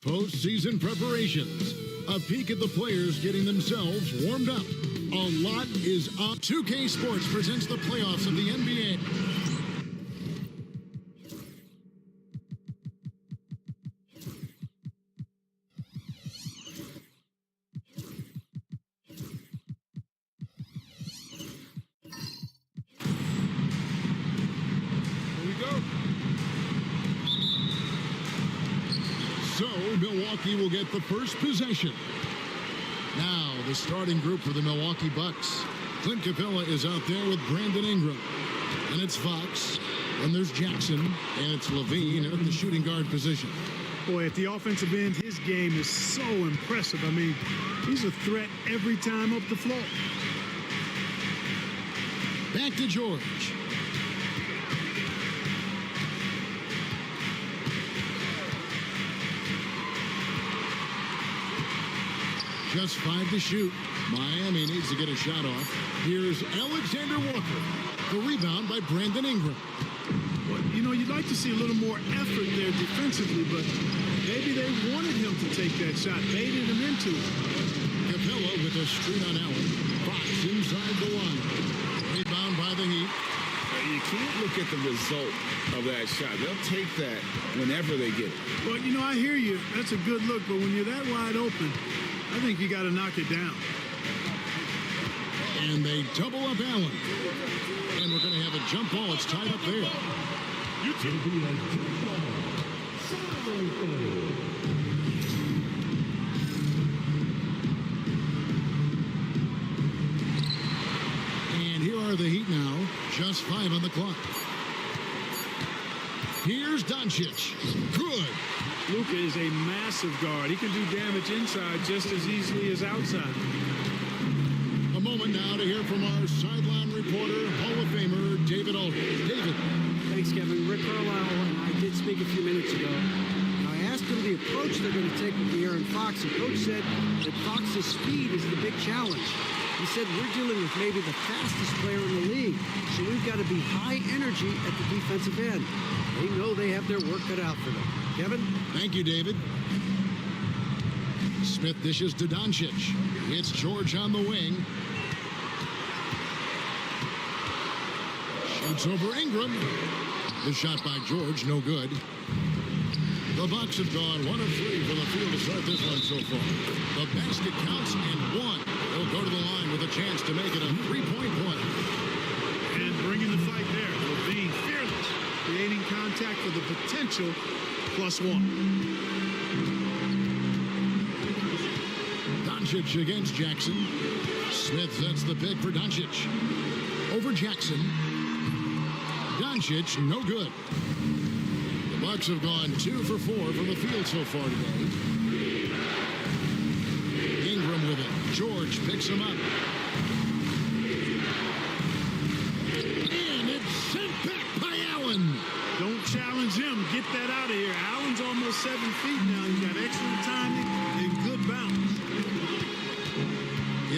Postseason preparations. A peek at the players getting themselves warmed up. A lot is on. 2K Sports presents the playoffs of the NBA. So, Milwaukee will get the first possession. Now, the starting group for the Milwaukee Bucks. Clint Capella is out there with Brandon Ingram. And it's Fox. And there's Jackson. And it's Levine at the shooting guard position. Boy, at the offensive end, his game is so impressive. I mean, he's a threat every time up the floor. Back to George. Just 5 to shoot. Miami needs to get a shot off. Here's Alexander Walker. The rebound by Brandon Ingram. Well, you know, you'd like to see a little more effort there defensively, but maybe they wanted him to take that shot, baited him into it. Capella with a screen on Allen. Fox inside the line. Rebound by the Heat. You can't look at the result of that shot. They'll take that whenever they get it. Well, you know, I hear you. That's a good look, but when you're that wide open, I think you got to knock it down. And they double up Allen. And we're going to have a jump ball. It's tied up there. And here are the Heat now. Just 5 on the clock. Here's Doncic. Good. Luka is a massive guard. He can do damage inside just as easily as outside. A moment now to hear from our sideline reporter, Hall of Famer, David Aldridge. David. Thanks, Kevin. Rick Carlisle and I did speak a few minutes ago. I asked him the approach they're going to take with De'Aaron Fox, and Coach said that Fox's speed is the big challenge. He said we're dealing with maybe the fastest player in the league, so we've got to be high energy at the defensive end. They know they have their work cut out for them. Kevin? Thank you, David. Smith dishes to Doncic. It's George on the wing. Shoots over Ingram. The shot by George, no good. The Bucks have gone 1 of 3 from the field to start this one so far. The basket counts and 1. They'll go to the line with a chance to make it a 3-point play. And bringing the fight there. Levine fearless. Creating contact for the potential +1. Doncic against Jackson. Smith sets the pick for Doncic. Over Jackson. Doncic, no good. The Bucks have gone 2 for 4 from the field so far today. Ingram with it. George picks him up. And it's sent back by Allen. Don't challenge him. Get that out of here. Allen's almost 7 feet now. He's got excellent timing and good bounce.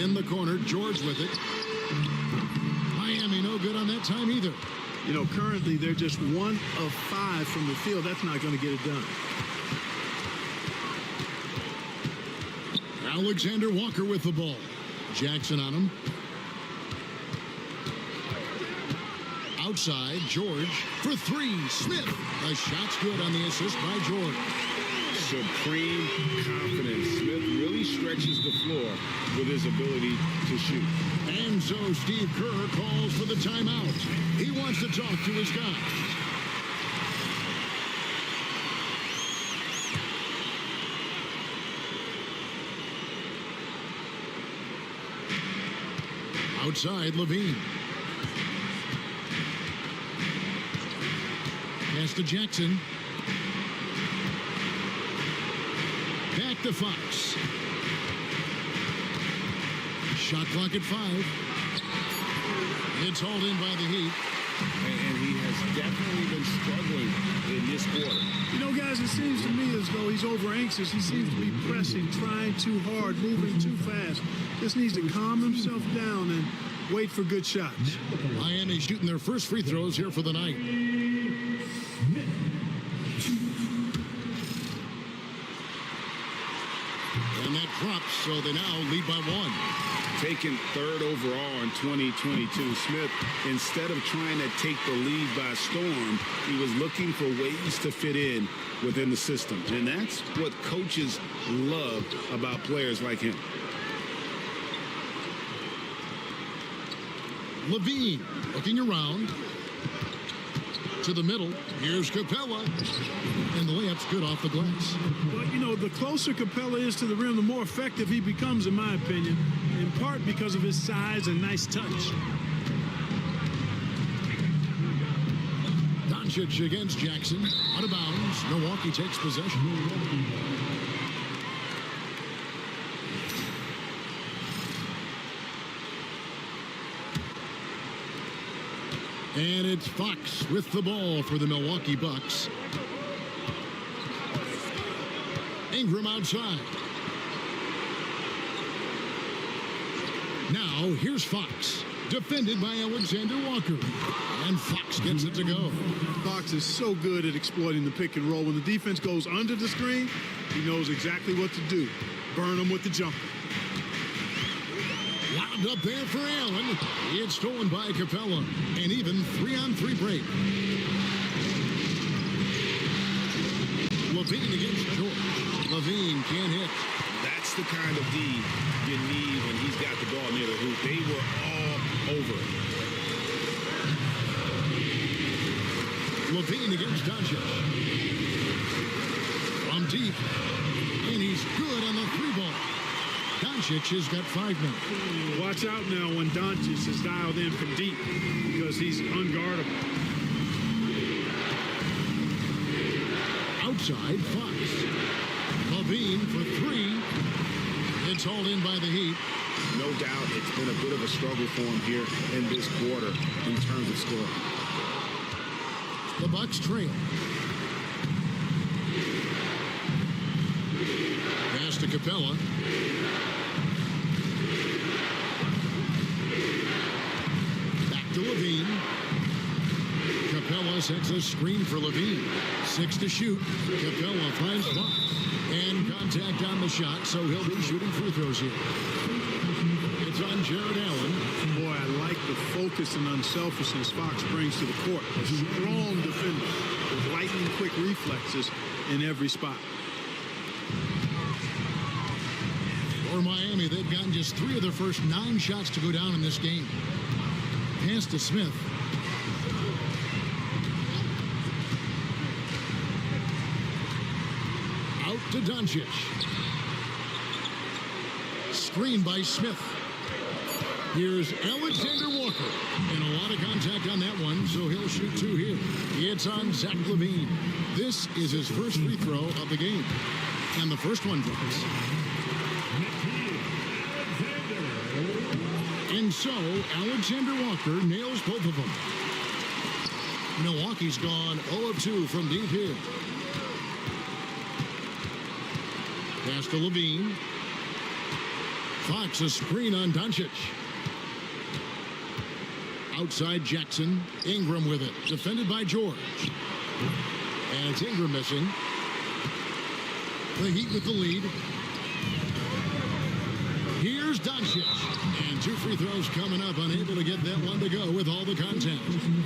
In the corner, George with it. Miami no good on that time either. You know, currently they're just 1 of 5 from the field. That's not going to get it done. Alexander Walker with the ball. Jackson on him. Outside, George for 3. Smith. The shot's good on the assist by George. Supreme confidence. Smith really stretches the floor with his ability to shoot. And so Steve Kerr calls for the timeout. He wants to talk to his guys. Outside, Levine. Pass to Jackson. Back to Fox. Shot clock at 5. It's hauled in by the Heat. And he has definitely been struggling in this quarter. You know, guys, it seems to me as though he's over anxious. He seems to be pressing, trying too hard, moving too fast. Just needs to calm himself down and wait for good shots. Miami shooting their first free throws here for the night. And that drops, so they now lead by 1. Taken third overall in 2022, Smith, instead of trying to take the lead by storm, he was looking for ways to fit in within the system. And that's what coaches love about players like him. Levine looking around to the middle. Here's Capella. And the layup's good off the glass. Well, you know, the closer Capella is to the rim, the more effective he becomes, in my opinion, in part because of his size and nice touch. Doncic against Jackson. Out of bounds. Milwaukee takes possession. And it's Fox with the ball for the Milwaukee Bucks. Ingram outside. Now, here's Fox. Defended by Alexander Walker. And Fox gets it to go. Fox is so good at exploiting the pick and roll. When the defense goes under the screen, he knows exactly what to do. Burn them with the jumper. Wound up there for Allen. It's stolen by Capella. An even 3-on-3 break. Levine against George. Levine can't hit. That's the kind of D you need when he's got the ball near the hoop. They were all over it. Levine against Doncic. From deep. And he's good on the 3-ball. Doncic has got 5 now. Watch out now when Doncic is dialed in from deep because he's unguardable. Outside, Fox. Levine for 3. It's hauled in by the Heat. No doubt it's been a bit of a struggle for him here in this quarter in terms of scoring. The Bucks trail. Pass to Capella. Back to Levine. Capella sets a screen for Levine. 6 to shoot. Capella finds Fox. And contact on the shot, so he'll be shooting free throws here. It's on Jared Allen. Boy, I like the focus and unselfishness Fox brings to the court. A strong defender with lightning quick reflexes in every spot. For Miami, they've gotten just 3 of their first 9 shots to go down in this game. Pass to Smith. Out to Doncic. Screen by Smith. Here's Alexander Walker. And a lot of contact on that one, so he'll shoot 2 here. It's on Zach LaVine. This is his first free throw of the game. And the first one drops. And so, Alexander Walker nails both of them. Milwaukee's gone 0 of 2 from deep here. Pass to Levine. Fox a screen on Doncic. Outside Jackson. Ingram with it. Defended by George. And it's Ingram missing. The Heat with the lead. Here's Doncic. And 2 free throws coming up. Unable to get that one to go with all the contact.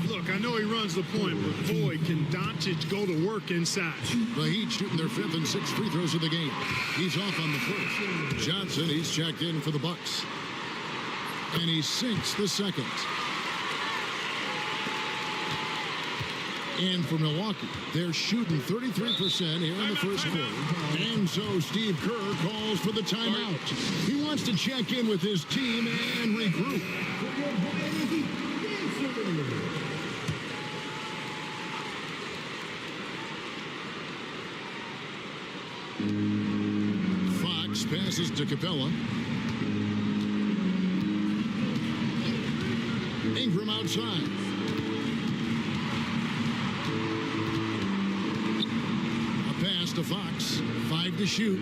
Look, I know he runs the point, but boy, can Doncic go to work inside. The Heat shooting their 5th and 6th free throws of the game. He's off on the first. Johnson, he's checked in for the Bucks. And he sinks the second. And for Milwaukee, they're shooting 33% here in the first quarter. And so Steve Kerr calls for the timeout. He wants to check in with his team and regroup. Fox passes to Capella. Ingram outside. To Fox, 5 to shoot.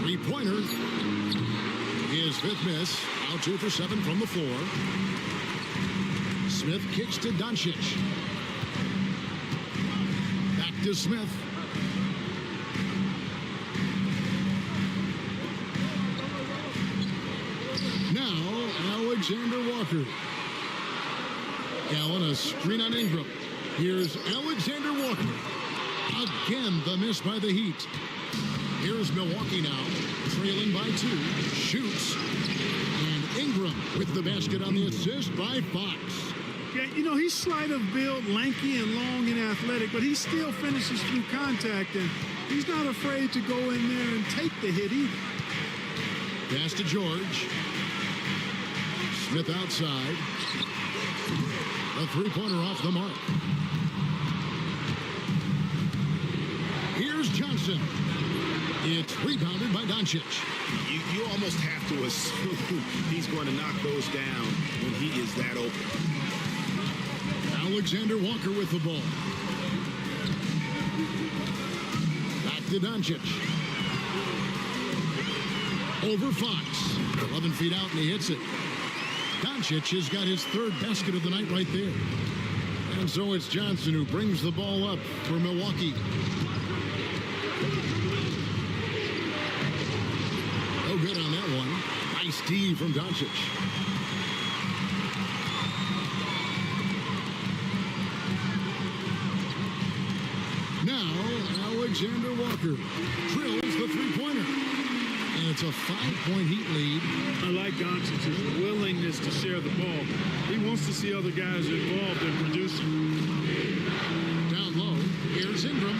3-pointer. His 5th miss. Out 2 for 7 from the floor. Smith kicks to Doncic. Back to Smith. Alexander Walker. Allen, a screen on Ingram. Here's Alexander Walker. Again, the miss by the Heat. Here's Milwaukee now, trailing by 2. Shoots. And Ingram with the basket on the assist by Fox. Yeah, you know, he's slight of build, lanky and long and athletic, but he still finishes through contact, and he's not afraid to go in there and take the hit either. Pass to George. Smith outside. A three-pointer off the mark. Here's Johnson. It's rebounded by Doncic. You almost have to assume he's going to knock those down when he is that open. Alexander Walker with the ball. Back to Doncic. Over Fox. 11 feet out, and he hits it. Doncic has got his third basket of the night right there. And so it's Johnson who brings the ball up for Milwaukee. No good on that one. Nice D from Doncic. Now, Alexander Walker drills the three-pointer. And it's a 5-point Heat lead. I like Doncic's willingness to share the ball. He wants to see other guys involved in producing. Down low, here's Ingram.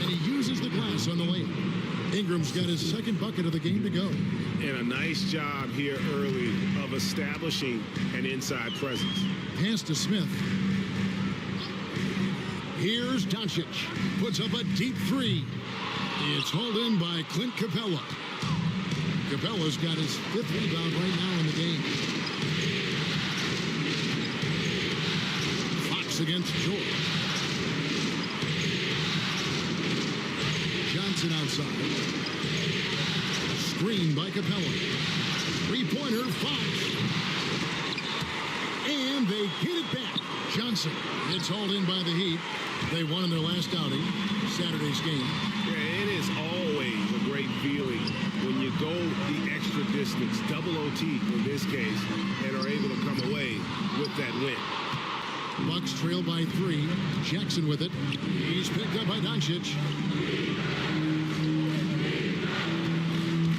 And he uses the glass on the layup. Ingram's got his second bucket of the game to go. And a nice job here early of establishing an inside presence. Pass to Smith. Here's Doncic. Puts up a deep three. It's hauled in by Clint Capella. Capella's got his 5th rebound right now in the game. Fox against George. Johnson outside. Screen by Capella. Three-pointer, Fox. And they get it back. Johnson. It's hauled in by the Heat. They won in their last outing, Saturday's game. Yeah, it is always a great feeling when you go the extra distance, double OT in this case, and are able to come away with that win. Bucks trail by 3. Jackson with it. He's picked up by Doncic.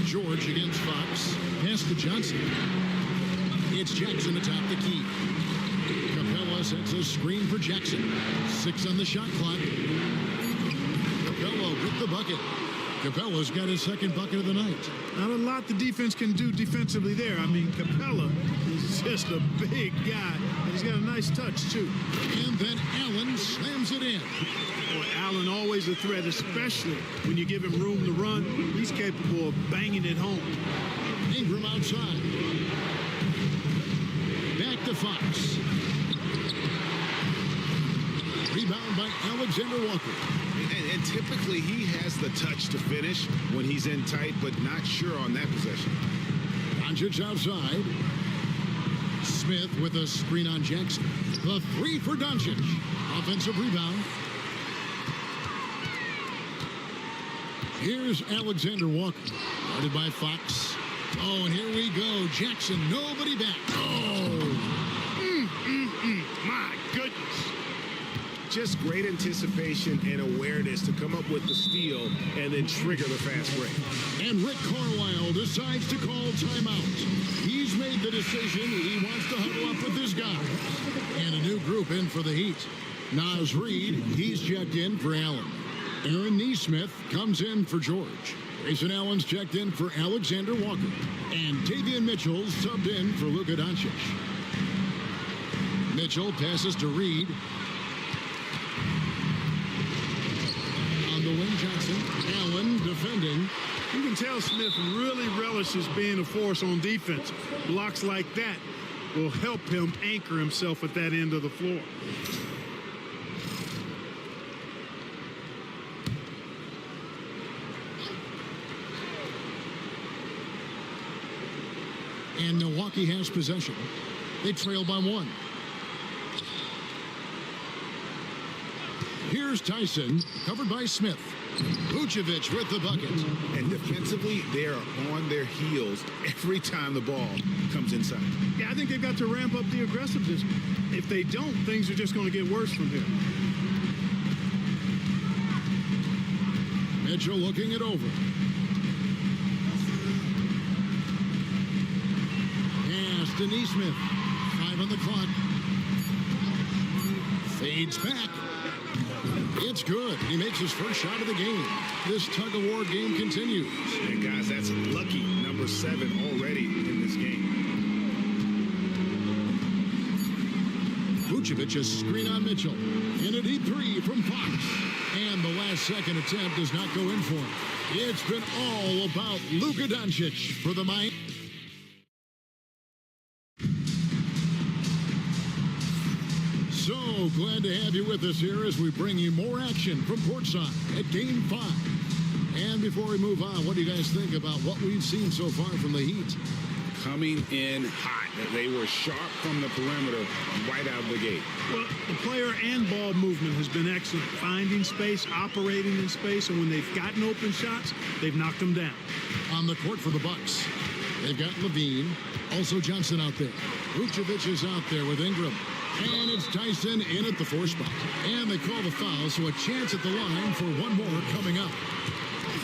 George against Fox. Pass to Johnson. It's Jackson atop the key. Capella sets a screen for Jackson. 6 on the shot clock. Capella with the bucket. Capella's got his second bucket of the night. Not a lot the defense can do defensively there. I mean, Capella is just a big guy, and he's got a nice touch, too. And then Allen slams it in. Boy, Allen always a threat, especially when you give him room to run. He's capable of banging it home. Ingram outside. Back to Fox. Rebound by Alexander Walker. And typically he has the touch to finish when he's in tight, but not sure on that possession. Doncic outside. Smith with a screen on Jackson. The 3 for Doncic. Offensive rebound. Here's Alexander Walker. Guarded by Fox. Oh, and here we go. Jackson, nobody back. Oh! My goodness. Just great anticipation and awareness to come up with the steal and then trigger the fast break. And Rick Carlisle decides to call timeout. He's made the decision. He wants to huddle up with this guy. And a new group in for the Heat. Naz Reid, he's checked in for Allen. Aaron Nesmith comes in for George. Grayson Allen's checked in for Alexander Walker. And Davion Mitchell's subbed in for Luka Doncic. Mitchell passes to Reid. On the wing, Johnson. Allen defending. You can tell Smith really relishes being a force on defense. Blocks like that will help him anchor himself at that end of the floor. And Milwaukee has possession. They trail by 1. Here's Tyson, covered by Smith. Vucevic with the bucket. And defensively, they are on their heels every time the ball comes inside. Yeah, I think they've got to ramp up the aggressiveness. If they don't, things are just going to get worse from here. Mitchell looking it over. Pass to Neesmith. 5 on the clock. Fades back. It's good. He makes his first shot of the game. This tug-of-war game continues. And guys, that's lucky number 7 already in this game. Vucevic, a screen on Mitchell. In a deep 3 from Fox. And the last second attempt does not go in for him. It's been all about Luka Doncic for the Miami. So glad to have you with us here as we bring you more action from courtside at Game 5. And before we move on, what do you guys think about what we've seen so far from the Heat? Coming in hot. They were sharp from the perimeter right out of the gate. Well, the player and ball movement has been excellent. Finding space, operating in space, and when they've gotten open shots, they've knocked them down. On the court for the Bucks, they've got Levine, also Johnson out there. Vucevic is out there with Ingram. And it's Tyson in at the 4 spot. And they call the foul, so a chance at the line for one more coming up.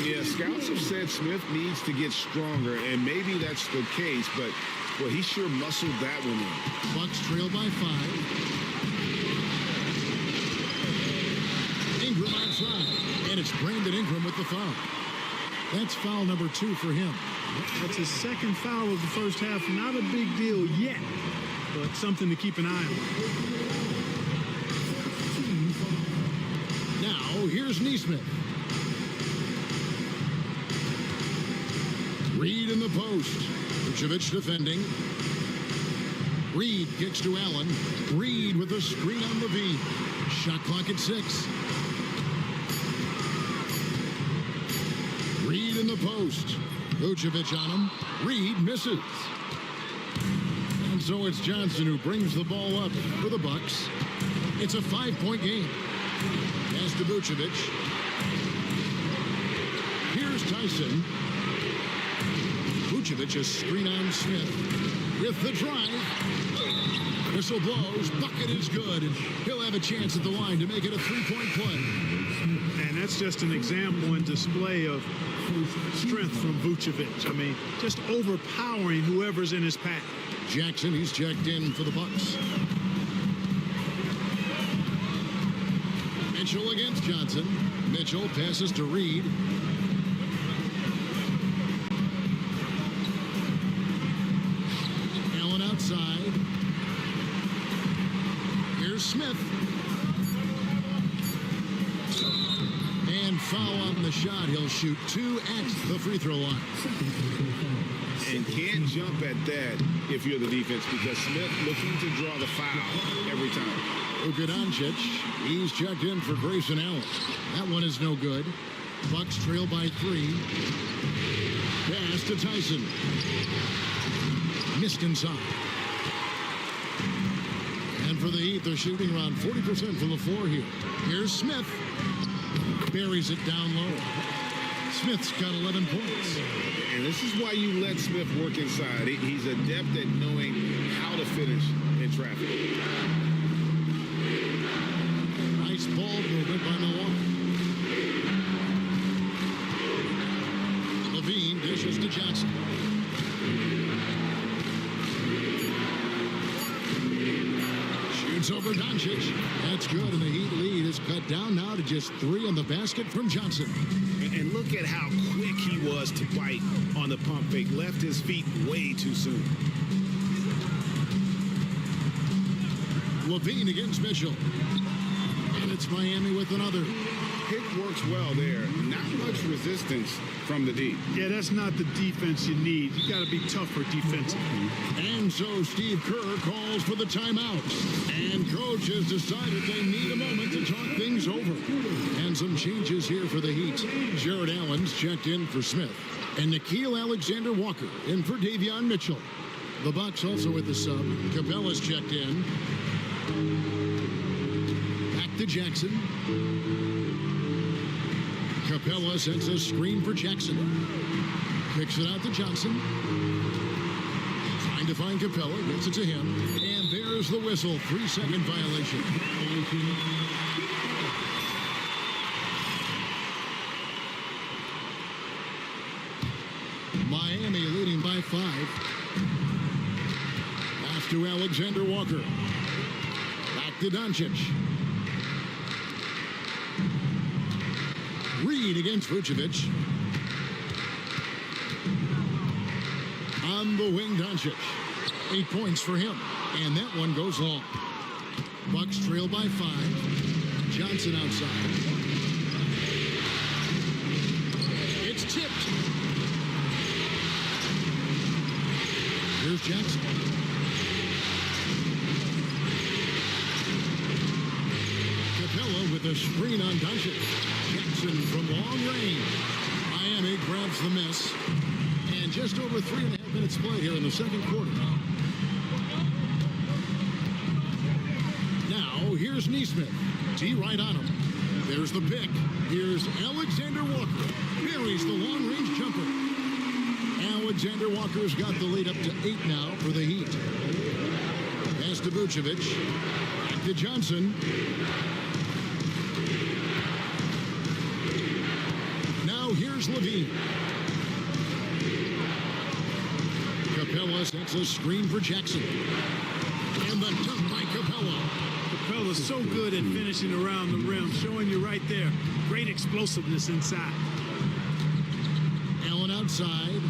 Yeah, scouts have said Smith needs to get stronger, and maybe that's the case, but, well, he sure muscled that one in. Bucks trail by 5. Ingram outside. And it's Brandon Ingram with the foul. That's foul number 2 for him. That's his second foul of the first half. Not a big deal yet, but something to keep an eye on. Now, here's Neesmith. Reed in the post. Vucevic defending. Reed kicks to Allen. Reed with a screen on Levine. Shot clock at 6. Reed in the post. Vucevic on him. Reed misses. And so it's Johnson who brings the ball up for the Bucks. It's a 5-point game. Pass to Vucevic. Here's Tyson. Vucevic, a screen on Smith with the drive. Whistle blows. Bucket is good. And he'll have a chance at the line to make it a 3-point play. And that's just an example and display of strength from Vucevic. I mean, just overpowering whoever's in his path. Jackson, he's checked in for the Bucks. Mitchell against Johnson. Mitchell passes to Reed. Allen outside. Here's Smith. And foul on the shot. He'll shoot 2 at the free throw line. And can't jump at that if you're the defense, because Smith looking to draw the foul every time. Luka Doncic, he's checked in for Grayson Allen. That one is no good. Bucks trail by 3. Pass to Tyson. Missed inside. And for the Heat, they're shooting around 40% from the floor here. Here's Smith. Buries it down low. Smith's got 11 points. And this is why you let Smith work inside. He's adept at knowing how to finish in traffic. Nice ball movement by Milwaukee. Levine dishes to Johnson. Shoots over Doncic. That's good, and the Heat lead is cut down now to just 3 on the basket from Johnson. And look at how quick he was to bite on the pump fake. Left his feet way too soon. Levine against Mitchell. And it's Miami with another. Pick works well there. Not much resistance from the D. Yeah, that's not the defense you need. You got to be tougher defensively. And so Steve Kerr calls for the timeout. And coach has decided they need a moment to talk things over. And some changes here for the Heat. Jared Allen's checked in for Smith. And Nickeil Alexander-Walker in for Davion Mitchell. The Bucks also with the sub. Capella's checked in. Back to Jackson. Capella sends a screen for Jackson. Kicks it out to Johnson. Trying to find Capella. Gets it to him. And there's the whistle. 3-second violation. Miami leading by 5. Pass to Alexander Walker. Back to Doncic. Reed against Vucevic. On the wing, Doncic. 8 points for him. And that one goes long. Bucks trail by 5. Johnson outside. It's tipped. Here's Jackson. Capella with a screen on Doncic. Jackson from long range. Miami grabs the miss. And just over 3.5 minutes played here in the second quarter. Now, here's Neesmith. T right on him. There's the pick. Here's Alexander Walker. Buries the long-range jumper. Alexander Walker's got the lead up to 8 now for the Heat. Pass to Vucevic. Back to Johnson. Now here's Levine. Capella sets a screen for Jackson. And the dunk by Capella. Capella's so good at finishing around the rim, showing you right there. Great explosiveness inside. Allen outside.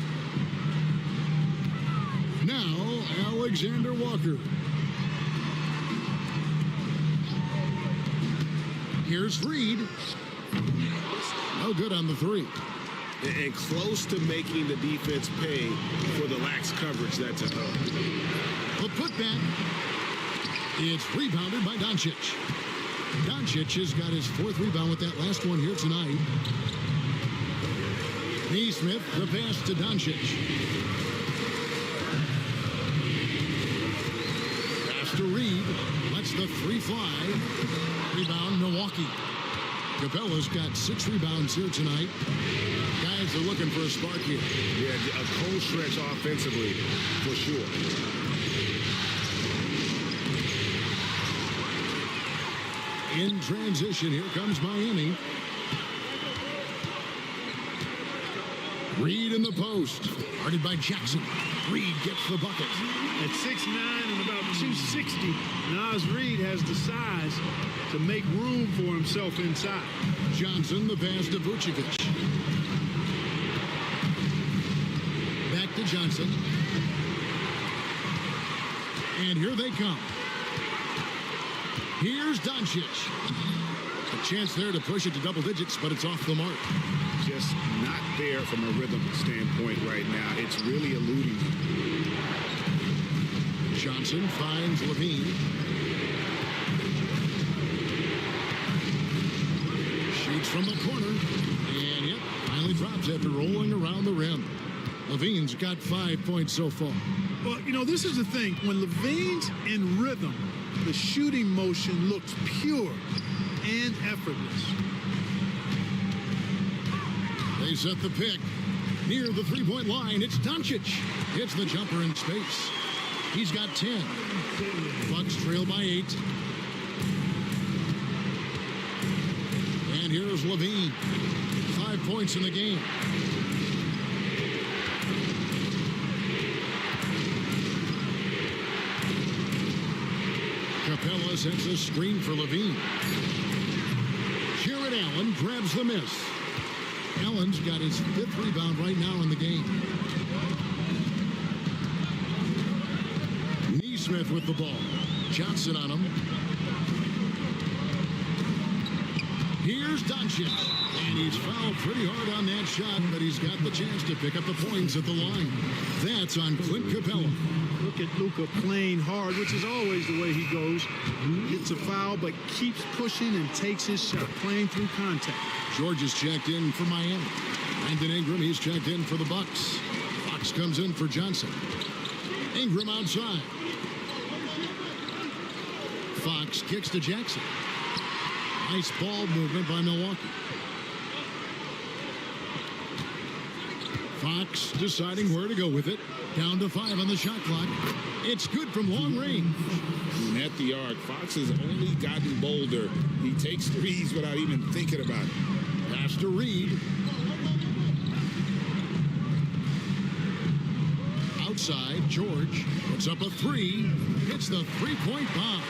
Now, Alexander Walker. Here's Reed. No good on the 3. And close to making the defense pay for the lax coverage that's at home. The putback. It's rebounded by Doncic. Doncic has got his 4th rebound with that last one here tonight. Neesmith, the pass to Doncic. Pass to Reed. Lets the 3 fly. Rebound, Milwaukee. Capella's got 6 rebounds here tonight. Guys are looking for a spark here. Yeah, a cold stretch offensively, for sure. In transition, here comes Miami. Reed in the post. Guarded by Jackson. Reed gets the bucket. At 6'9" and about 260, Naz Reid has the size to make room for himself inside. Johnson, the pass to Vucevic. Back to Johnson. And here they come. Here's Doncic. A chance there to push it to double digits, but it's off the mark. Just not there from a rhythm standpoint right now. It's really eluding him. Johnson finds Levine. Shoots from the corner. And yep, finally drops after rolling around the rim. Levine's got 5 points so far. Well, you know, this is the thing. When Levine's in rhythm, the shooting motion looks pure and effortless. They set the pick. Near the three-point line, it's Doncic. Hits the jumper in space. He's got 10. Bucks trail by 8. And here's Levine. 5 points in the game. Capella sends a screen for Levine. Jared Allen grabs the miss. Allen's got his 5th rebound right now in the game. Neesmith with the ball. Johnson on him. Here's Doncic. And he's fouled pretty hard on that shot, but he's got the chance to pick up the points at the line. That's on Clint Capella. Look at Luka playing hard, which is always the way he goes. Gets a foul, but keeps pushing and takes his shot, playing through contact. George is checked in for Miami. Brandon Ingram, he's checked in for the Bucks. Fox comes in for Johnson. Ingram outside. Fox kicks to Jackson. Nice ball movement by Milwaukee. Fox deciding where to go with it. Down to 5 on the shot clock. It's good from long range. And at the arc, Fox has only gotten bolder. He takes threes without even thinking about it. Pass to Reed. Outside, George puts up a 3. Hits the three-point bomb.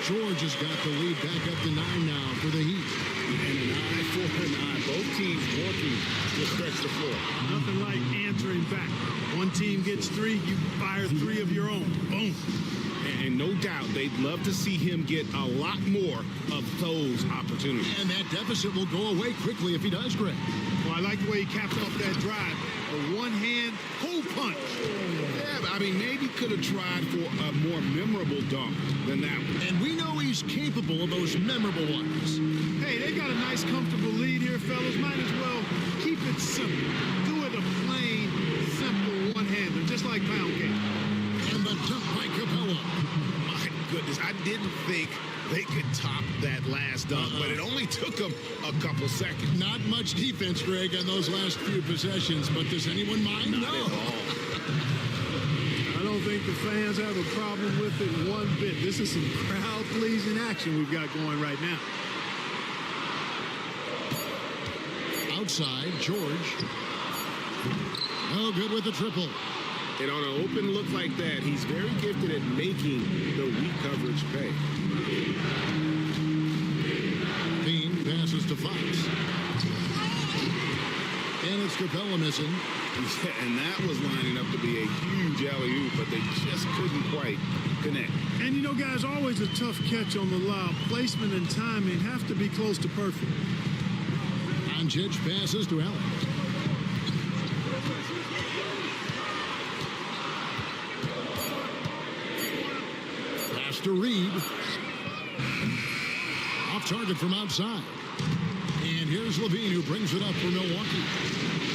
George has got the lead back up to 9 now for the Heat. And an eye for an eye. Both teams working to stretch the floor. Nothing like answering back. One team gets 3, you fire 3 of your own. Boom. And no doubt they'd love to see him get a lot more of those opportunities. And that deficit will go away quickly if he does, Greg. Well, I like the way he capped off that drive. A one-hand hole punch. Yeah, but I mean, maybe could have tried for a more memorable dunk than that one. And we know he's capable of those memorable ones. Hey, they got a nice, comfortable lead here, fellas. Might as well keep it simple. Do it a plain, simple one-hander, just like pound cake. And the dunk by Capella. My goodness, I didn't think they could top that last dunk, but it only took them a couple seconds. Not much defense, Greg, on those last few possessions, but does anyone mind? Not at all. I don't think the fans have a problem with it one bit. This is some crowd-pleasing action we've got going right now. Outside, George. No good with the triple. And on an open look like that, he's very gifted at making the weak coverage pay. Bean passes to Fox. And it's Capella missing. And that was lining up to be a huge alley-oop, but they just couldn't quite connect. And you know, guys, always a tough catch on the lob. Placement and timing have to be close to perfect. Doncic passes to Allen. Pass to Reed. Off target from outside. And here's Levine, who brings it up for Milwaukee.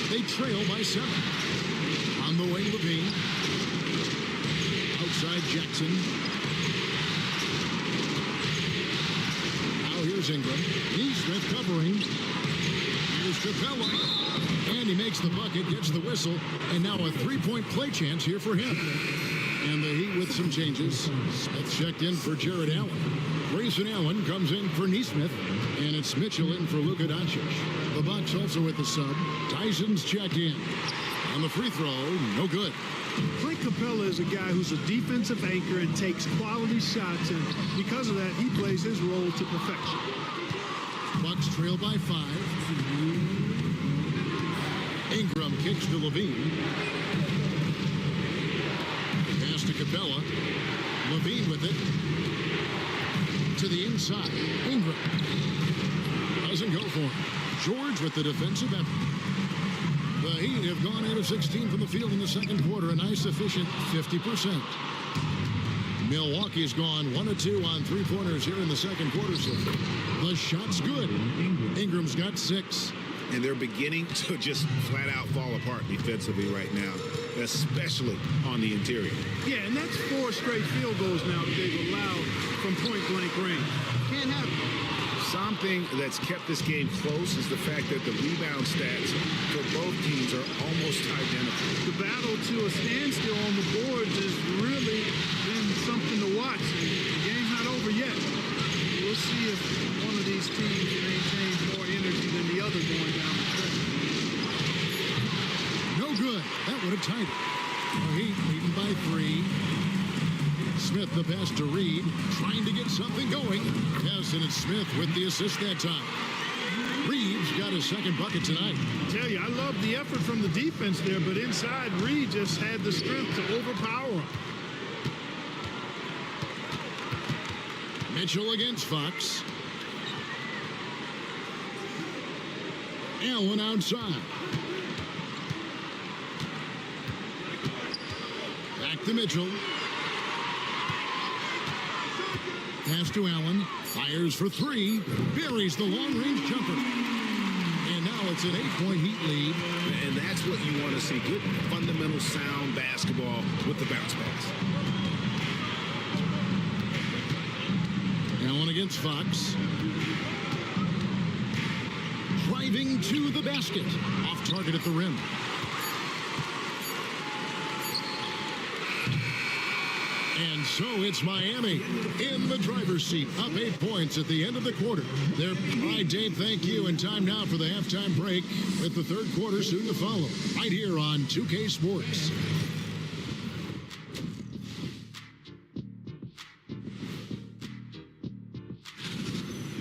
They trail by 7. On the way, Levine. Outside, Jackson. Now here's Ingram. Neesmith covering. Here's Capella. And he makes the bucket, gets the whistle, and now a 3-point play chance here for him. And the Heat with some changes. Smith checked in for Jared Allen. Grayson Allen comes in for Neesmith. And it's Mitchell in for Luka Doncic. The Bucks also with the sub. Tyson's checked in. On the free throw, no good. Clint Capella is a guy who's a defensive anchor and takes quality shots, and because of that, he plays his role to perfection. Bucks trail by 5. Ingram kicks to Levine. Pass to Capella. Levine with it. To the inside. Ingram. Doesn't go for him. George with the defensive effort. The Heat have gone 8 of 16 from the field in the second quarter. A nice, efficient 50%. Milwaukee's gone 1 of 2 on 3-pointers here in the second quarter. So the shot's good. Ingram's got 6. And they're beginning to just flat out fall apart defensively right now, especially on the interior. Yeah, and that's 4 straight field goals now that they've allowed from point-blank range. Can't have it. Something that's kept this game close is the fact that the rebound stats for both teams are almost identical. The battle to a standstill on the boards has really been something to watch. The game's not over yet. We'll see if one of these teams maintains more energy than the other going down the stretch. No good. That would have tied it. The Heat leading by 3. Smith the pass to Reed, trying to get something going. Yes, and it's Smith with the assist that time. Reed's got his second bucket tonight. I tell you, I love the effort from the defense there, but inside, Reed just had the strength to overpower him. Mitchell against Fox. Allen outside. Back to Mitchell. Pass to Allen. Fires for 3. Buries the long-range jumper. And now it's an 8-point Heat lead. And that's what you want to see. Good, fundamental, sound basketball with the bounce pass. Allen against Fox. Driving to the basket. Off target at the rim. And so it's Miami in the driver's seat, up 8 points at the end of the quarter. All right, Dave, thank you. And time now for the halftime break with the third quarter soon to follow, right here on 2K Sports.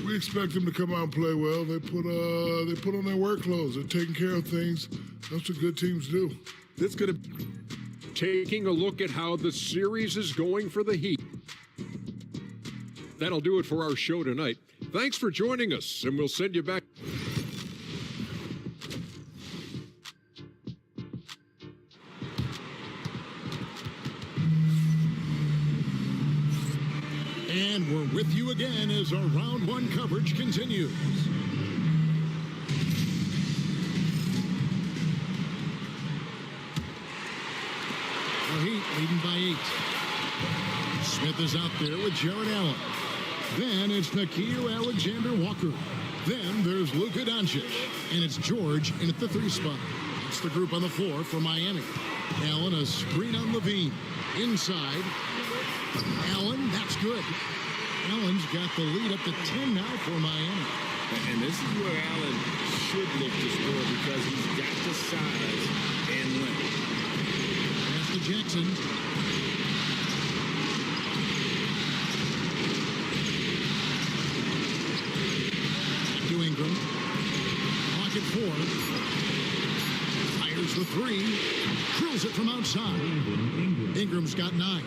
We expect them to come out and play well. They put on their work clothes. They're taking care of things. That's what good teams do. That's going to taking a look at how the series is going for the Heat. That'll do it for our show tonight. Thanks for joining us, and we'll send you back. And we're with you again as our round one coverage continues. The Heat leading by 8. Smith is out there with Jared Allen. Then it's Nickeil Alexander-Walker. Then there's Luka Doncic. And it's George in at the 3 spot. It's the group on the floor for Miami. Allen, a screen on Levine. Inside. Allen, that's good. Allen's got the lead up to 10 now for Miami. And this is where Allen should look to score because he's got the size and length. Pass to Jackson. To Ingram. Clock at 4. Fires the 3. Drills it from outside. Ingram's got 9.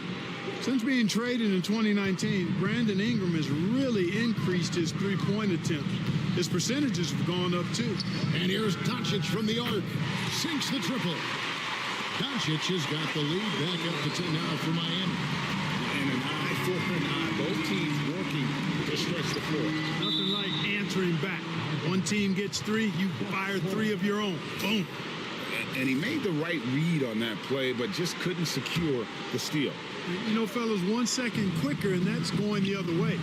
Since being traded in 2019, Brandon Ingram has really increased his three-point attempt. His percentages have gone up too. And here's Doncic from the arc. Sinks the triple. Doncic has got the lead back up to 10 now for Miami. And an eye for an eye. Both teams working to stretch the floor. Nothing like answering back. One team gets 3, you fire 3 of your own. Boom. And he made the right read on that play, but just couldn't secure the steal. You know, fellas, 1 second quicker, and that's going the other way.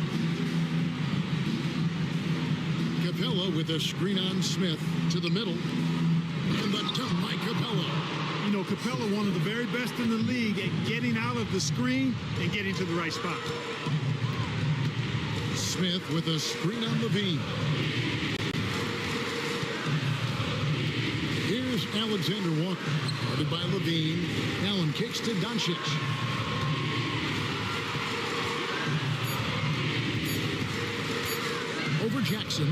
Capella with a screen on Smith to the middle. And the dunk by Capella. You know, Capella, one of the very best in the league at getting out of the screen and getting to the right spot. Smith with a screen on Levine. Here's Alexander Walker. Guarded by Levine. Allen kicks to Doncic. Over Jackson.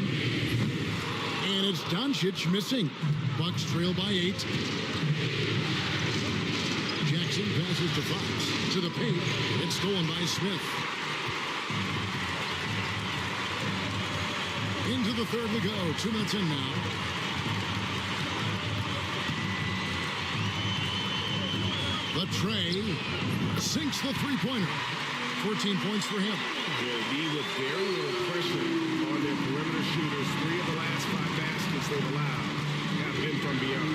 And it's Doncic missing. Bucks trail by 8. Jackson passes to Fox. To the paint. It's stolen by Smith. Into the third we go. 2 minutes in now. The tray sinks the three-pointer. 14 points for him. They'll be with very little pressure on their perimeter shooters. 3 of the last 5 baskets they've allowed have been from beyond.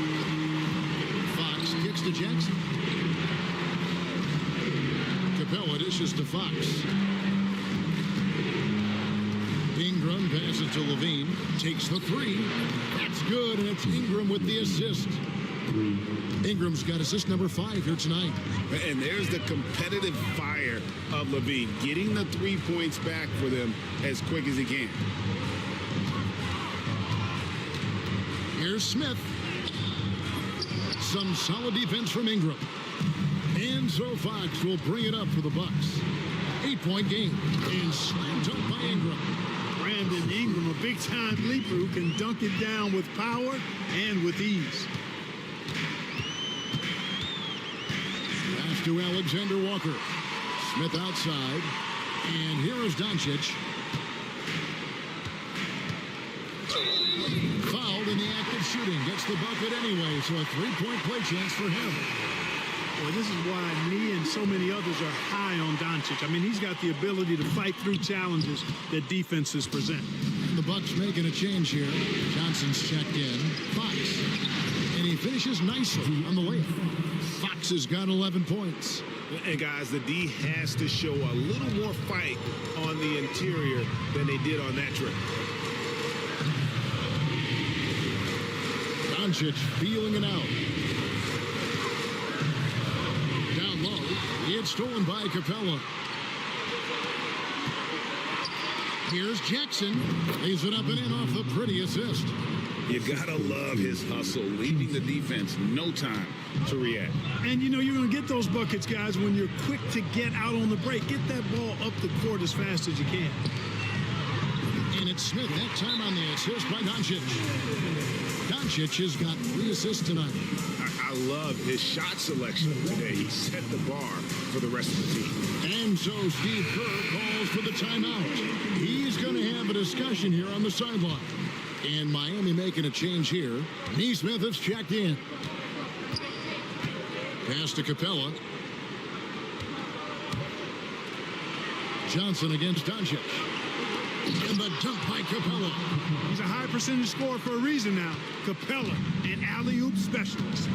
Fox kicks to Jackson. Capella dishes to Fox. Ingram passes to Levine. Takes the 3. That's good, and it's Ingram with the assist. Ingram's got assist number 5 here tonight. And there's the competitive fire of Levine, getting the 3 points back for them as quick as he can. Here's Smith. Some solid defense from Ingram. And so Fox will bring it up for the Bucks. 8-point game. And slam dunk by Ingram. Brandon Ingram, a big-time leaper who can dunk it down with power and with ease. Pass to Alexander Walker. Smith outside. And here is Doncic. Fouled in the act of shooting. Gets the bucket anyway, so a 3-point play chance for him. Boy, this is why me and so many others are high on Doncic. I mean, he's got the ability to fight through challenges that defenses present. And the Bucks making a change here. Johnson's checked in. Fox. And he finishes nicely on the layup. Fox has got 11 points. And guys, the D has to show a little more fight on the interior than they did on that trip. Doncic feeling it out. Down low. gets stolen by Capella. Here's Jackson. Lays it up and in off the pretty assist. You gotta love his hustle, leaving the defense no time to react. And you know you're going to get those buckets, guys, when you're quick to get out on the break. Get that ball up the court as fast as you can. And it's Smith that time on the assist by Doncic. Doncic has got 3 assists tonight. I love his shot selection today. He set the bar for the rest of the team. And so Steve Kerr calls for the timeout. He's going to have a discussion here on the sideline. And Miami making a change here. Neesmith has checked in. Pass to Capella. Johnson against Doncic. And the dunk by Capella. He's a high percentage scorer for a reason now. Capella, an alley-oop specialist.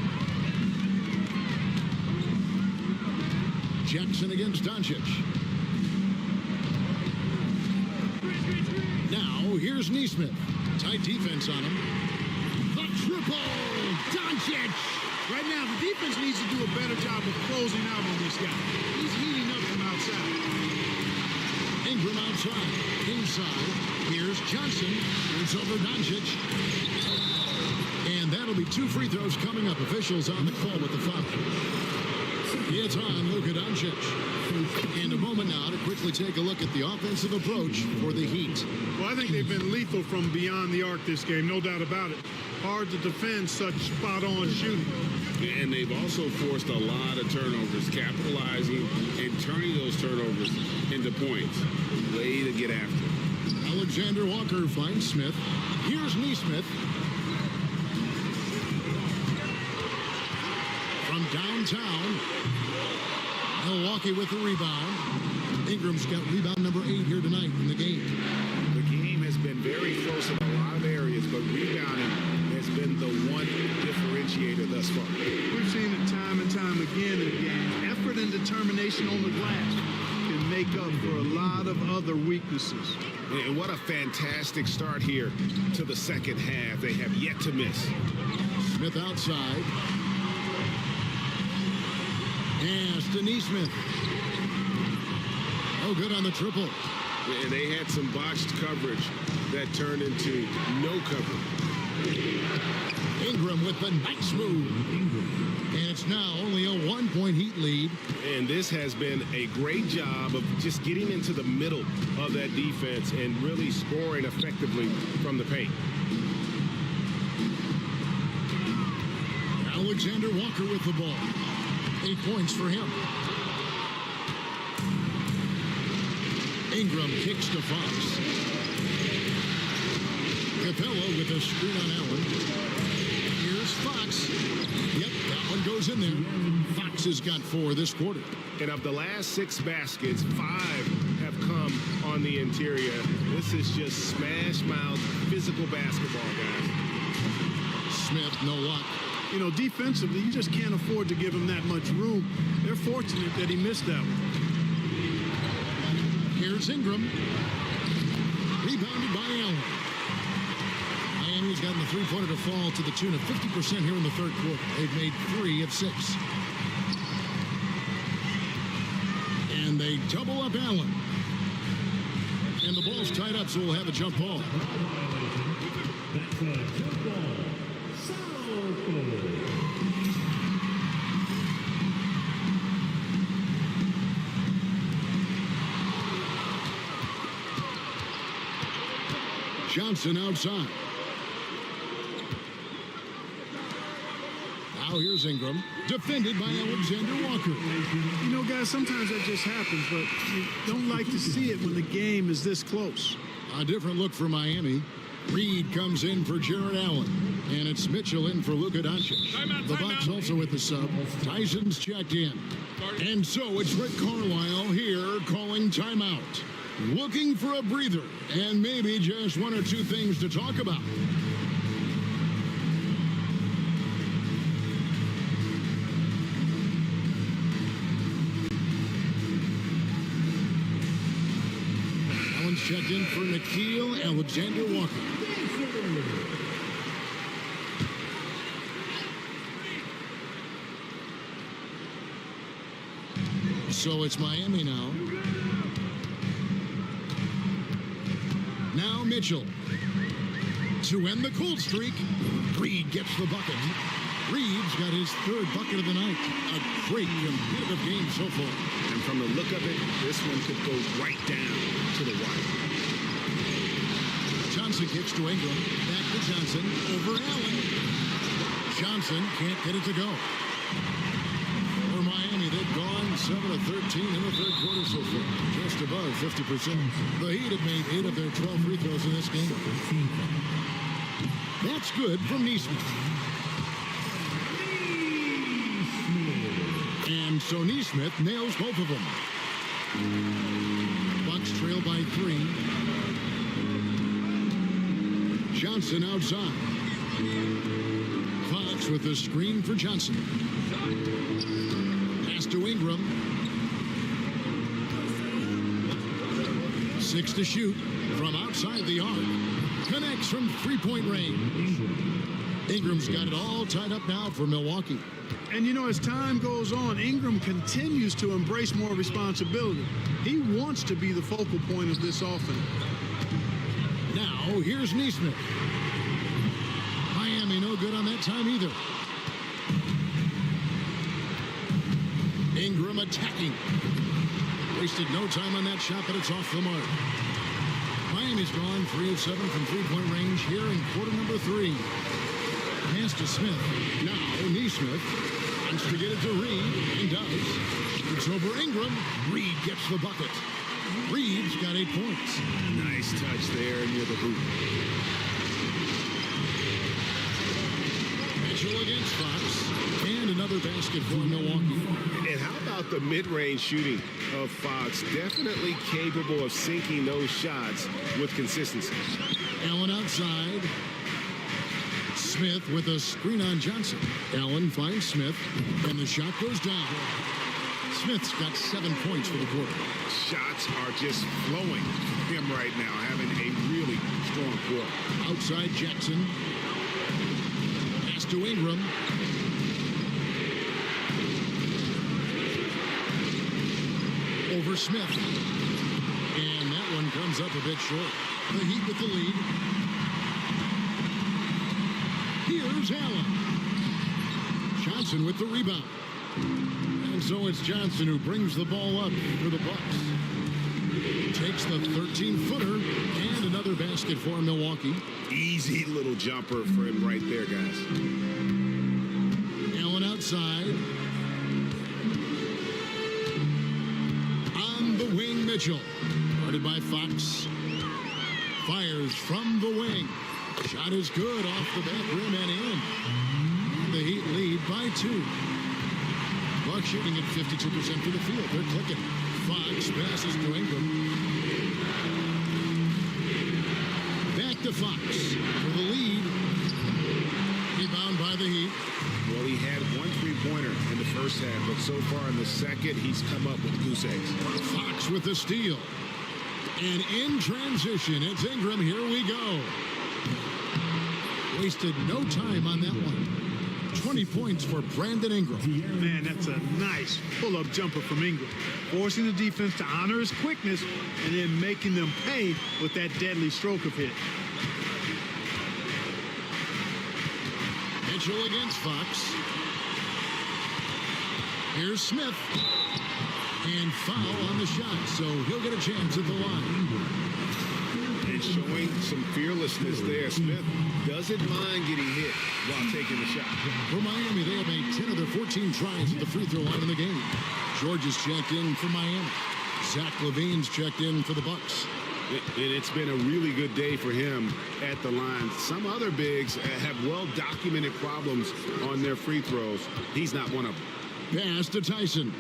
Jackson against Doncic. Now, here's Neesmith. Tight defense on him. The triple! Doncic! Right now, the defense needs to do a better job of closing out on this guy. He's heating up from outside. Ingram outside. Inside. Here's Johnson. It's over Doncic. And that'll be 2 free throws coming up. Officials on the call with the foul. It's on Luka Doncic. And a moment now to quickly take a look at the offensive approach for the Heat. Well, I think they've been lethal from beyond the arc this game, no doubt about it. Hard to defend such spot-on shooting. And they've also forced a lot of turnovers, capitalizing and turning those turnovers into points. Way to get after. Alexander Walker finds Smith. Here's Neesmith. From downtown, Milwaukee with the rebound. Ingram's got rebound number 8 here tonight in the game. The game has been very close in a lot of areas, but rebounding has been the one differentiator thus far. We've seen it time and time again in games. Effort and determination on the glass can make up for a lot of other weaknesses. And what a fantastic start here to the second half. They have yet to miss. Smith outside. Yes, to Neesmith. Oh, good on the triple. And they had some botched coverage that turned into no coverage. Ingram with the nice move. And it's now only a 1-point Heat lead. And this has been a great job of just getting into the middle of that defense and really scoring effectively from the paint. Alexander Walker with the ball. 8 points for him. Ingram kicks to Fox. Capella with a screen on Allen. Here's Fox. Yep, that one goes in there. Fox has got 4 this quarter. And of the last 6 baskets, 5 have come on the interior. This is just smash mouth physical basketball, guys. Smith, no luck. You know, defensively, you just can't afford to give him that much room. They're fortunate that he missed that one. Here's Ingram. Rebounded by Allen. Miami's gotten the three-pointer to fall to the tune of 50% here in the third quarter. They've made 3 of 6. And they double up Allen. And the ball's tied up, so we'll have a jump ball. That's a jump ball. Johnson outside. Now here's Ingram, defended by Alexander Walker. You know, guys, sometimes that just happens, but you don't like to see it when the game is this close. A different look for Miami. Reed comes in for Jared Allen. And it's Mitchell in for Luka Doncic. The Bucks also with the sub. Tyson's checked in. And so it's Rick Carlisle here calling timeout. Looking for a breather and maybe just 1 or 2 things to talk about. Allen's checked in for Nickeil Alexander Walker. So it's Miami now. Now Mitchell. To end the cold streak, Reed gets the bucket. Reed's got his third bucket of the night. A great competitive game so far. And from the look of it, this one could go right down to the wire. Johnson kicks to Ingram. Back to Johnson. Over Allen. Johnson can't get it to go. For Miami, they've gone 7 of 13 in the third quarter so far. Just above 50%. The Heat have made 8 of their 12 free throws in this game. That's good from Neesmith. And so Neesmith nails both of them. Bucks trail by 3. Johnson outside. Fox with the screen for Johnson. Pass to Ingram. 6 to shoot from outside the arc. Connects from three-point range. Ingram's got it all tied up now for Milwaukee. And you know, as time goes on, Ingram continues to embrace more responsibility. He wants to be the focal point of this offense. Now, here's Neesmith. Miami no good on that time either. Ingram attacking. Wasted no time on that shot, but it's off the mark. Miami's gone 3 of 7 from three-point range here in quarter number 3. Pass to Smith. Now Neesmith wants to get it to Reed and does. It's over Ingram. Reed gets the bucket. Reed's got 8 points. Nice touch there near the hoop. Mitchell against Fox. And another basket for Milwaukee. And how about the mid-range shooting of Fox? Definitely capable of sinking those shots with consistency. Allen outside. Smith with a screen on Johnson. Allen finds Smith, and the shot goes down. Smith's got 7 points for the quarter. Shots are just flowing for him right now, having a really strong quarter. Outside Jackson. Pass to Ingram. Over Smith. And that one comes up a bit short. The Heat with the lead. Here's Allen. Johnson with the rebound. And so it's Johnson who brings the ball up for the Bucks. Takes the 13-footer and another basket for Milwaukee. Easy little jumper for him right there, guys. Allen outside. On the wing, Mitchell. Guarded by Fox. Fires from the wing. Shot is good off the back rim and in. The Heat lead by 2. Bucks shooting at 52% for the field. They're clicking. Fox passes to Ingram. Back to Fox for the lead. Rebound by the Heat. Well, he had 1 3-pointer in the first half, but so far in the second, he's come up with goose eggs. Fox with the steal. And in transition, it's Ingram. Here we go. Wasted no time on that one. 20 points for Brandon Ingram. Man, that's a nice pull-up jumper from Ingram. Forcing the defense to honor his quickness and then making them pay with that deadly stroke of hit. Mitchell against Fox. Here's Smith. And foul on the shot, so he'll get a chance at the line. And showing some fearlessness there. Smith doesn't mind getting hit while taking the shot. For Miami, they have made 10 of their 14 tries at the free throw line in the game. George is checked in for Miami. Zach LaVine's checked in for the Bucks. And it's been a really good day for him at the line. Some other bigs have well-documented problems on their free throws. He's not one of them. Pass to Tyson.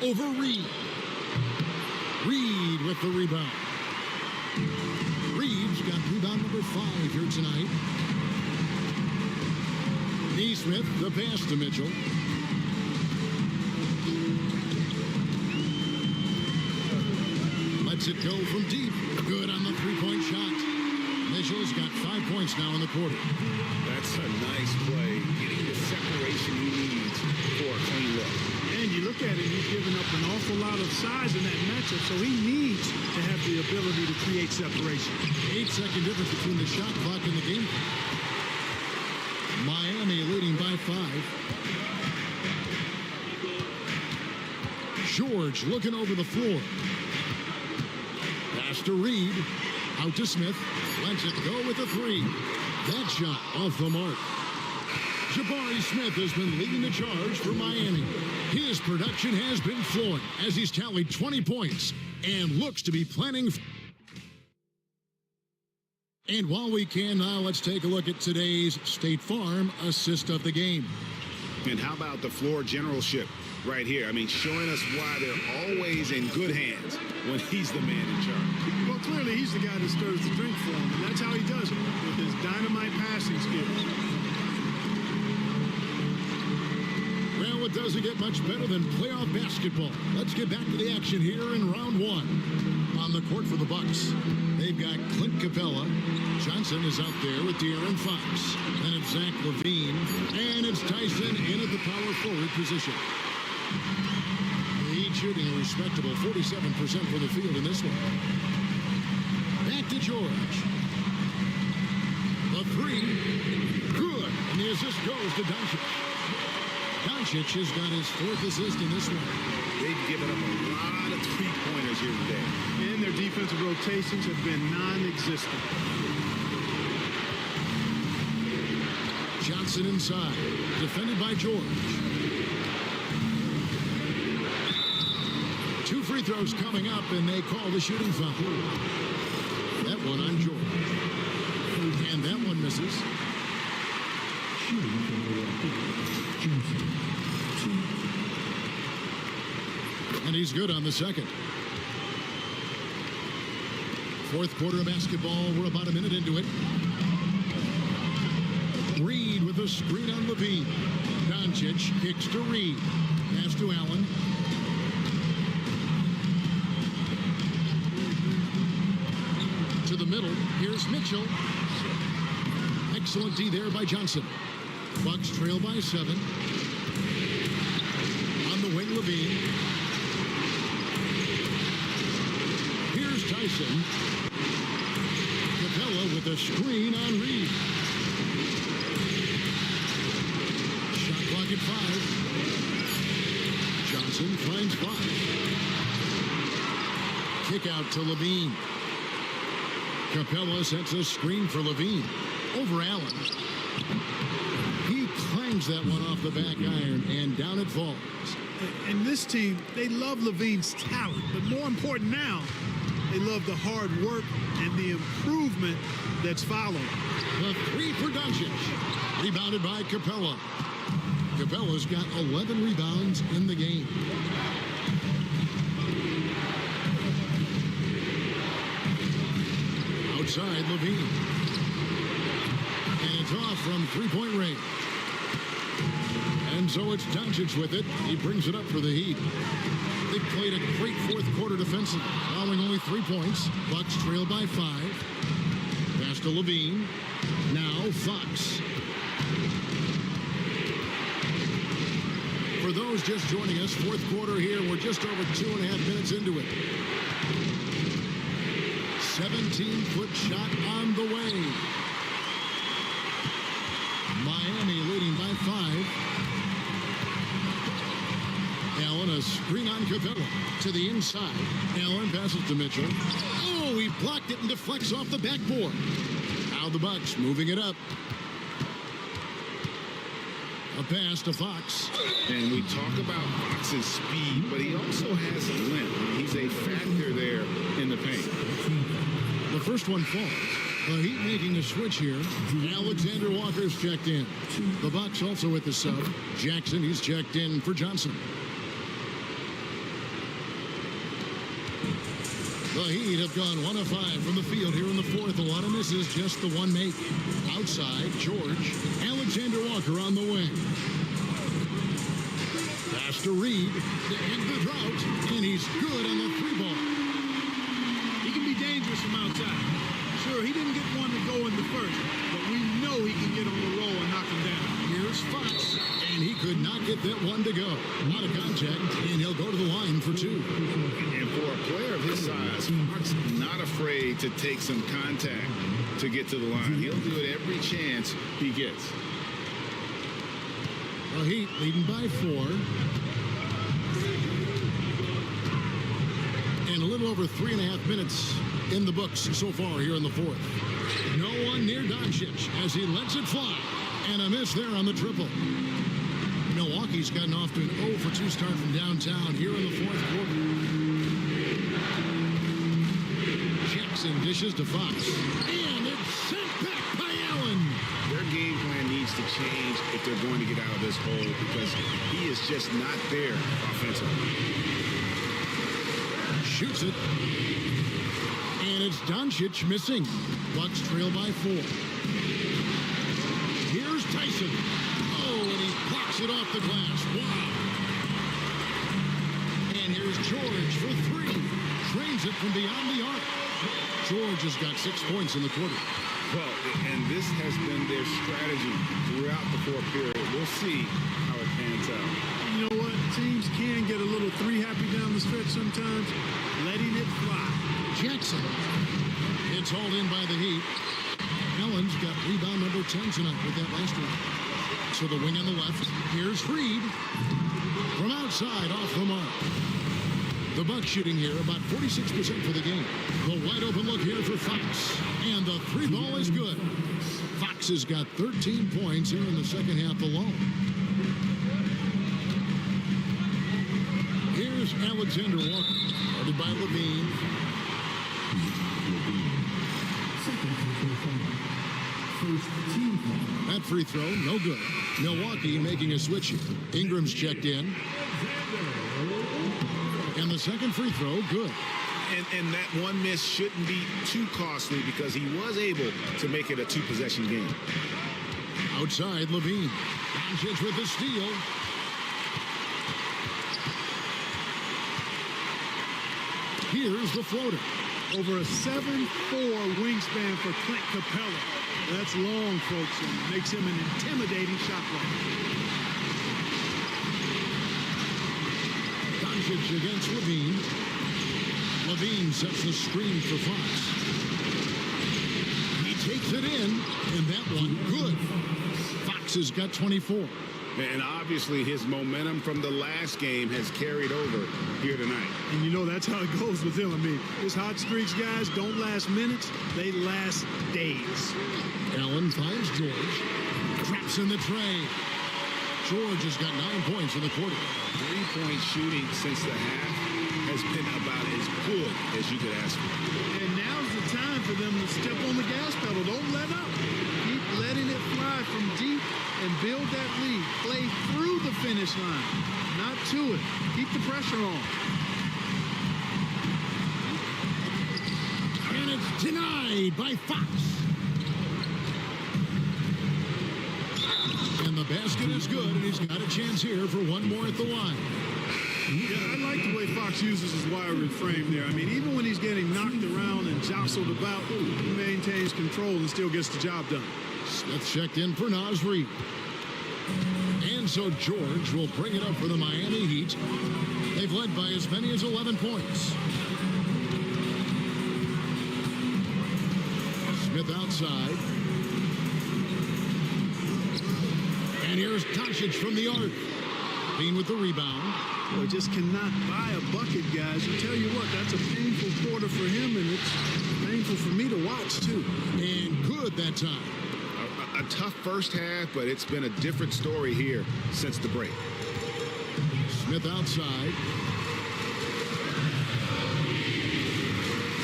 Over Reed. Reed with the rebound. Reed's got rebound number 5 here tonight. Neesmith, the pass to Mitchell. Lets it go from deep. Good on the three-point shot. Mitchell's got 5 points now in the quarter. That's a nice play. Getting the separation he needs for a clean look. And you look at it, he's giving up an awful lot of size in that matchup, so he needs to have the ability to create separation. 8-second difference between the shot clock and the game. Miami leading by 5. George looking over the floor. Pass to Reed. Out to Smith. Lets it go with a 3. That shot off the mark. Jabari Smith has been leading the charge for Miami. His production has been flowing as he's tallied 20 points and looks to be planning. And while we can now, let's take a look at today's State Farm assist of the game. And how about the floor generalship right here? I mean, showing us why they're always in good hands when he's the man in charge. Well, clearly he's the guy that stirs the drink for him, and that's how he does it, with his dynamite passing skills. Well, it doesn't get much better than playoff basketball. Let's get back to the action here in round 1. On the court for the Bucks, they've got Clint Capella. Johnson is out there with De'Aaron Fox. Then it's Zach LaVine. And it's Tyson in at the power forward position. The Heat shooting a respectable 47% for the field in this one. Back to George. The 3. Good. And the assist goes to Doncic. Doncic has got his 4th assist in this one. They've given up a lot of three-pointers here today. And their defensive rotations have been non-existent. Johnson inside, defended by George. 2 free throws coming up, and they call the shooting foul. That one on George. And that one misses. And he's good on the second. 4th quarter of basketball. We're about a minute into it. Reed with a screen on LaVine. Doncic kicks to Reed. Pass to Allen. To the middle. Here's Mitchell. Excellent D there by Johnson. Bucks trail by 7. On the wing, LaVine. Here's Tyson. Capella with a screen on Reed. Shot clock at 5. Johnson finds 5. Kick out to LaVine. Capella sets a screen for LaVine. Over Allen. He clangs that one off the back iron, and down it falls. And this team, they love LaVine's talent, but more important now, they love the hard work and the improvement that's following. The 3 for Doncic. Rebounded by Capella. Capella's got 11 rebounds in the game. Outside, LaVine. And it's off from 3-point range. And so it's Doncic with it. He brings it up for the Heat. They played a great 4th quarter defensive, allowing only 3 points. Bucks trail by 5. Pass to LaVine. Now Fox. For those just joining us, 4th quarter here. We're just over 2.5 minutes into it. 17-foot shot on the way. Miami leading by 5. Allen, a screen on Capella to the inside. Allen passes to Mitchell. Oh, he blocked it and deflects off the backboard. Now the Bucks moving it up. A pass to Fox. And we talk about Fox's speed, but he also has length. He's a factor there in the paint. The first one falls. The Heat making a switch here. Alexander Walker's checked in. The Bucks also with the sub. Jackson, he's checked in for Johnson. The Heat have gone 1 of 5 from the field here in the 4th. A lot of misses, just the one make. Outside, George. Alexander Walker on the wing. Pass to Reed to end the drought, and he's good on the 3 ball. He can be dangerous from outside. sure. He didn't get one to go in the first, but we know he can get on the roll and knock him down. Here's Fox, and he could not get that one to go. Out of contact, and he'll go to the line for two. And for a player of his size, Fox not afraid to take some contact to get to the line. He'll do it every chance he gets. The Heat leading by 4. And a little over 3.5 minutes in the books so far here in the fourth. No one near Doncic as he lets it fly. And a miss there on the triple. Milwaukee's gotten off to an 0 for 2 start from downtown here in the fourth quarter. Jackson dishes to Fox. And it's sent back by Allen. Their game plan needs to change if they're going to get out of this hole because he is just not there offensively. Shoots it. And it's Doncic missing. Bucks trail by 4. Here's Tyson. Oh, and he blocks it off the glass. Wow. And here's George for 3. Drains it from beyond the arc. George has got 6 points in the quarter. Well, and this has been their strategy throughout the fourth period. We'll see how it pans out. You know what? Teams can get a little 3-happy down the stretch sometimes. Letting it fly. Jackson. It's hauled in by the Heat. Allen's got rebound number 10 tonight with that last one. So the wing on the left. Here's Reed. From outside, off the mark. The Bucks shooting here about 46% for the game. The wide open look here for Fox. And the 3 ball is good. Fox has got 13 points here in the second half alone. Here's Alexander Walker. Guarded by Levine. That free throw, no good. Milwaukee making a switch here. Ingram's checked in. And the second free throw, good. And that one miss shouldn't be too costly because he was able to make it a 2-possession game. Outside, Levine. Doncic with the steal. Here's the floater. Over a 7'4" wingspan for Clint Capella. That's long, folks, and makes him an intimidating shot blocker. Doncic against Levine. Levine sets the screen for Fox. He takes it in, and that one good. Fox has got 24. And obviously his momentum from the last game has carried over here tonight. And you know that's how it goes with him. I mean, his hot streaks, guys, don't last minutes. They last days. Allen finds George. Traps in the tray. George has got 9 points in the quarter. 3-point shooting since the half has been about as good as you could ask for. And now's the time for them to step on the gas pedal. Don't let up. Keep letting it fly from deep and build that lead. Play through the finish line, not to it. Keep the pressure on. And it's denied by Fox. And the basket is good, and he's got a chance here for one more at the line. Yeah, I like the way Fox uses his wiry frame there. I mean, even when he's getting knocked around and jostled about, he maintains control and still gets the job done. Smith checked in for Naz Reid. And so George will bring it up for the Miami Heat. They've led by as many as 11 points. Smith outside. And here's Doncic from the arc. Bean with the rebound. Boy, just cannot buy a bucket, guys. I tell you what, that's a painful quarter for him, and it's painful for me to watch, too. And good that time. A tough first half, but it's been a different story here since the break. Smith outside.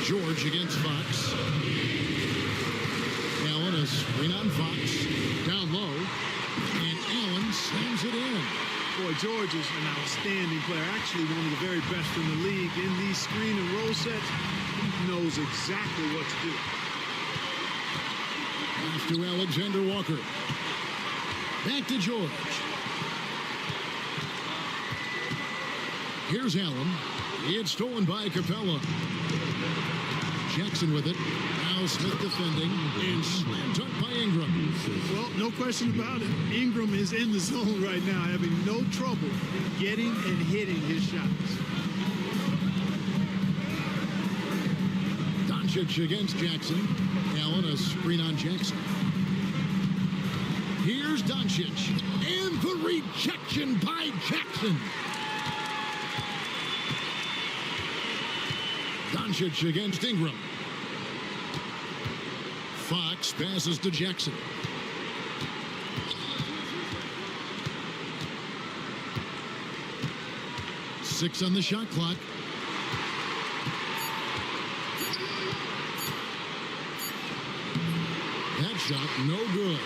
George against Fox. Allen, a screen on Fox. Down low. And Allen slams it in. Boy, George is an outstanding player. Actually, one of the very best in the league. In these screen and roll sets, he knows exactly what to do. Off to Alexander Walker. Back to George. Here's Allen. It's stolen by Capella. Jackson with it. Now Smith defending and slam dunk by Ingram. Well, no question about it. Ingram is in the zone right now, having no trouble getting and hitting his shots. Doncic against Jackson. Allen, a screen on Jackson. Here's Doncic. And the rejection by Jackson. Doncic against Ingram. Fox passes to Jackson. Six on the shot clock. That shot, no good.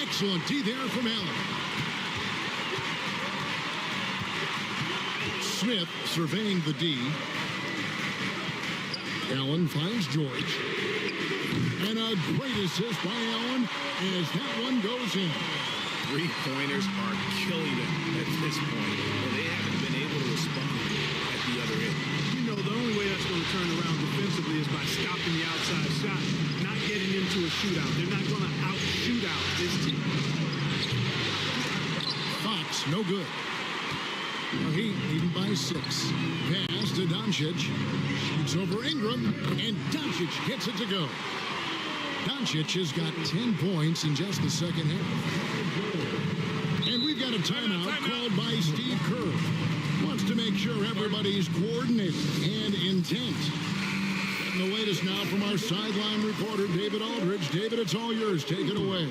Excellent D there from Allen. Smith surveying the D. Allen finds George. And a great assist by Allen as that one goes in. Three-pointers are killing them at this point, and they haven't been able to respond at the other end. You know, the only way that's going to turn around defensively is by stopping the outside shot, not getting into a shootout. They're not going to out-shoot out this team. Fox, no good. Well, he even by 6. Pass to Doncic. Shoots over Ingram, and Doncic gets it to go. Doncic has got 10 points in just the second half. And we've got a timeout called by Steve Kerr. Wants to make sure everybody's coordinated and intent. Getting the latest now from our sideline reporter, David Aldridge. David, it's all yours. Take it away.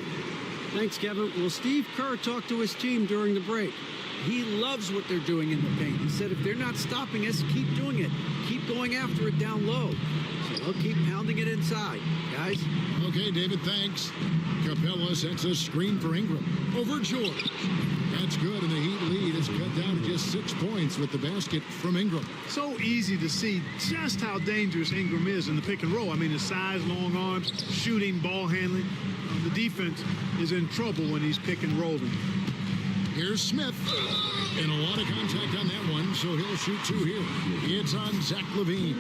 Thanks, Kevin. Well, Steve Kerr talked to his team during the break. He loves what they're doing in the paint. He said if they're not stopping us, keep doing it. Keep going after it down low. So they'll keep pounding it inside, guys. Okay, David, thanks. Capella sets a screen for Ingram. Over George. That's good, and the Heat lead is cut down to just 6 points with the basket from Ingram. So easy to see just how dangerous Ingram is in the pick and roll. I mean, his size, long arms, shooting, ball handling. The defense is in trouble when he's pick and rolling. Here's Smith. And a lot of contact on that one, so he'll shoot 2 here. It's on Zach LaVine.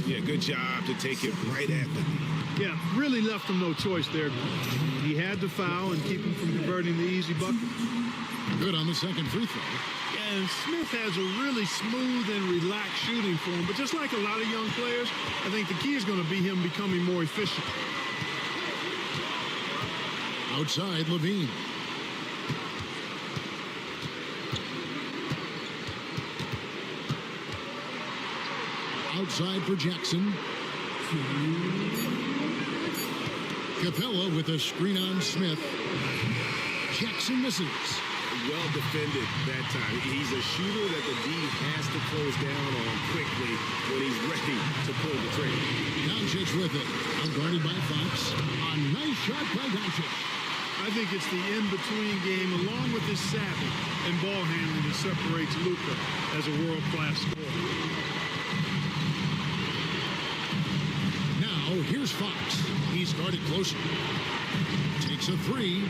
Yeah, good job to take it right at the knee. Yeah, really left him no choice there. He had to foul and keep him from converting the easy bucket. Good on the second free throw. And Smith has a really smooth and relaxed shooting for him. But just like a lot of young players, I think the key is going to be him becoming more efficient. Outside, LaVine. Outside for Jackson. Capella with a screen on Smith. Jackson misses. Well defended that time. He's a shooter that the D has to close down on quickly when he's ready to pull the trigger. Doncic with it. Guarded by Fox. A nice shot by Doncic. I think it's the in-between game, along with his savvy and ball handling, that separates Luka as a world-class scorer. Now, here's Fox. He started closer. Takes a 3.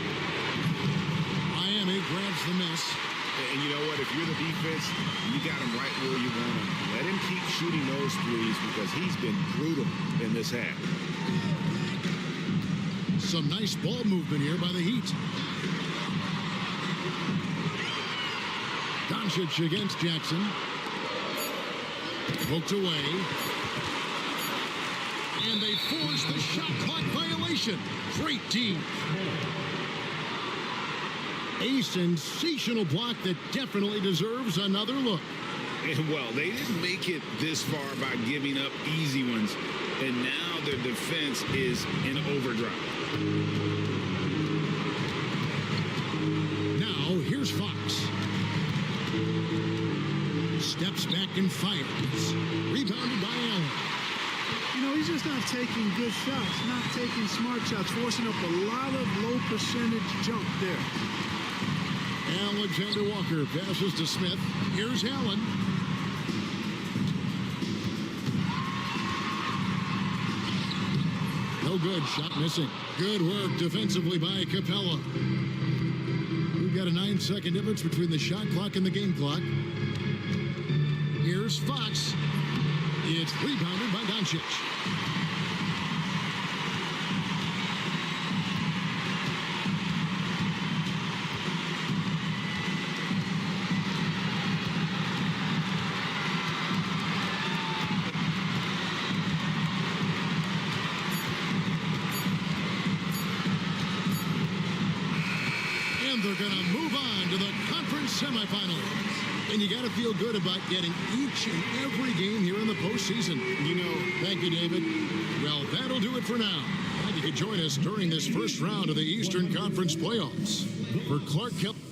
Miami grabs the miss. And you know what? If you're the defense, you got him right where you want him. Let him keep shooting those threes because he's been brutal in this half. Some nice ball movement here by the Heat. Doncic against Jackson. Poked away. And they force the shot clock violation. Great D. A sensational block that definitely deserves another look. And well, they didn't make it this far by giving up easy ones. And now their defense is in overdrive. Now, here's Fox. Steps back and fires. Rebounded by Allen. You know, he's just not taking good shots, not taking smart shots, forcing up a lot of low percentage jump there. Alexander Walker passes to Smith. Here's Allen. No good. Shot missing. Good work defensively by Capella. We've got a 9-second difference between the shot clock and the game clock. Here's Fox. It's rebounded by Doncic. And they're going to move on to the conference semifinals. And you got to feel good about getting each and every game here in the postseason. You know, Thank you, David. Well, that'll do it for now. Glad you could join us during this first round of the Eastern Conference playoffs. For Clark Kelly.